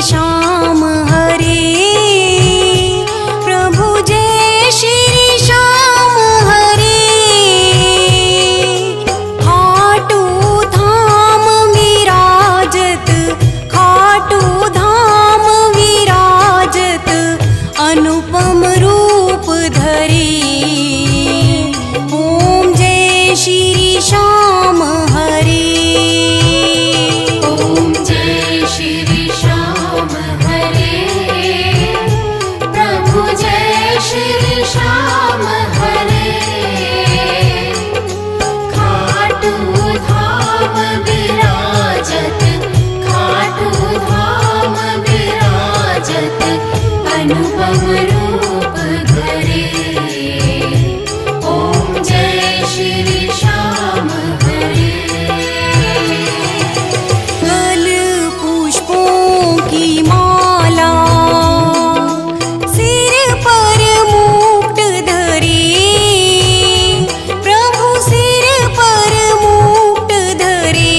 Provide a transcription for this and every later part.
श्याम हरे, प्रभु जय श्री श्याम हरे। खाटू धाम विराजत, खाटू धाम विराजत, अनुपम रूप धरे। ओम जय श्री श्याम हरे। ओम जय श्री श्याम हरे, प्रभु जय श्री श्याम हरे। खाटू धाम विराजत, खाटू धाम विराजत, अनुपम रूप धरे। ओम जय श्री श्याम हरे। कल पुष्पों की माला, सिर पर मुकुट धरे। प्रभु सिर पर मुकुट धरे।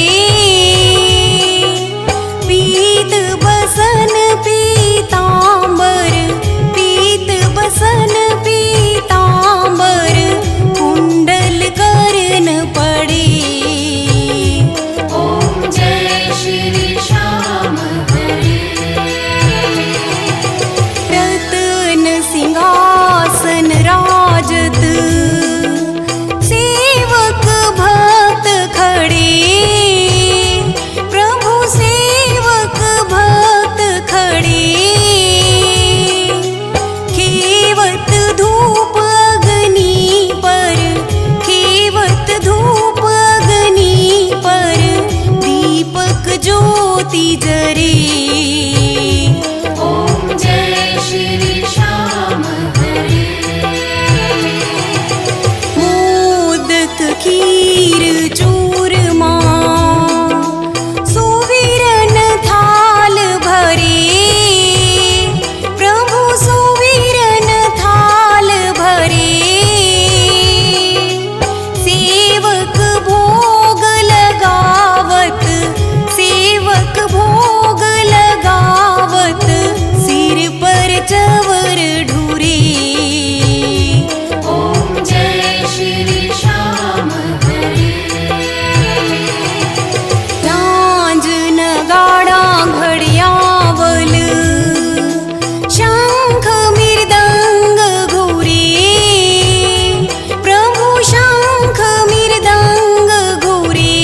पीत बसन पीतांबर, पीत बसन पीतांबर, कुंडल करन पड़े। ओम जय श्री श्याम हरे। रतन सिंहासन राजत, सेवक भक्त खड़े। प्रभु सेवक भक्त खड़े। खेवत धूप अग्नि पर, खेवत धूप अग्नि पर, दीपक ज्योति जरे। ओम जय श्री श्याम हरे। मोदक खीर चूरमा, सुविरन थाल भरे। प्रभु सुविरन थाल भरे। सेवक भोग लगावत, सेवक भोग लगावत, सिर पर चवर ढूरे। ओम जय श्री श्याम हरे। झांझ नगाड़ा घड़ियावल, शंख मृदंग घूरे। प्रभु शंख मृदंग घूरे।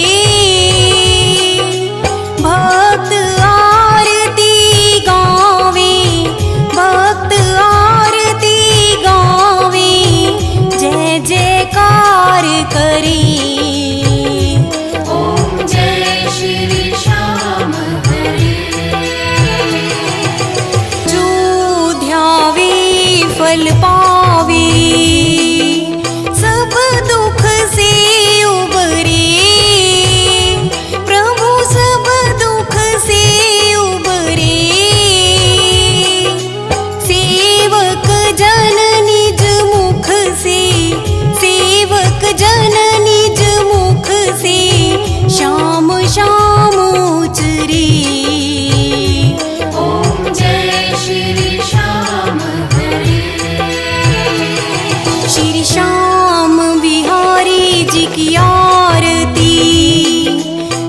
भक्त आरती गावे, भक्त आरती गावे, जय जयकार करे। ओम जय श्री श्याम हरे। जो ध्यावे फल पावे, सब दुख से उबरे। प्रभु सब दुख से उबरे। सेवक जन निज मुख से, सेवक जन निज मुख से, श्याम श्याम उचरे। ओम जय श्री श्याम हरे। श्री श्याम बिहारी जी की आरती,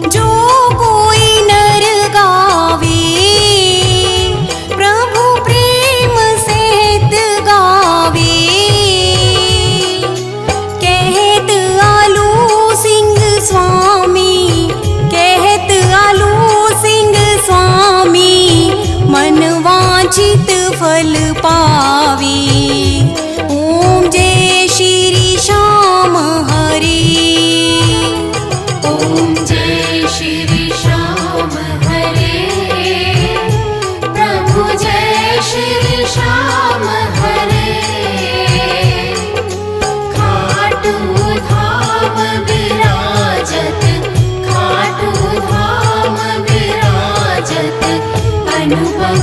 जो कोई नर गावे। प्रभु प्रेम सहित गावे। कहत आलू सिंह स्वामी, कहत आलू सिंह स्वामी, मन वांछित फल पावे। ओम जय श्री श्याम हरे। ओम जय श्री श्याम हरे, प्रभु जय श्री श्याम हरे। खाटू धाम विराजत, खाटू धाम विराजत, अनुपम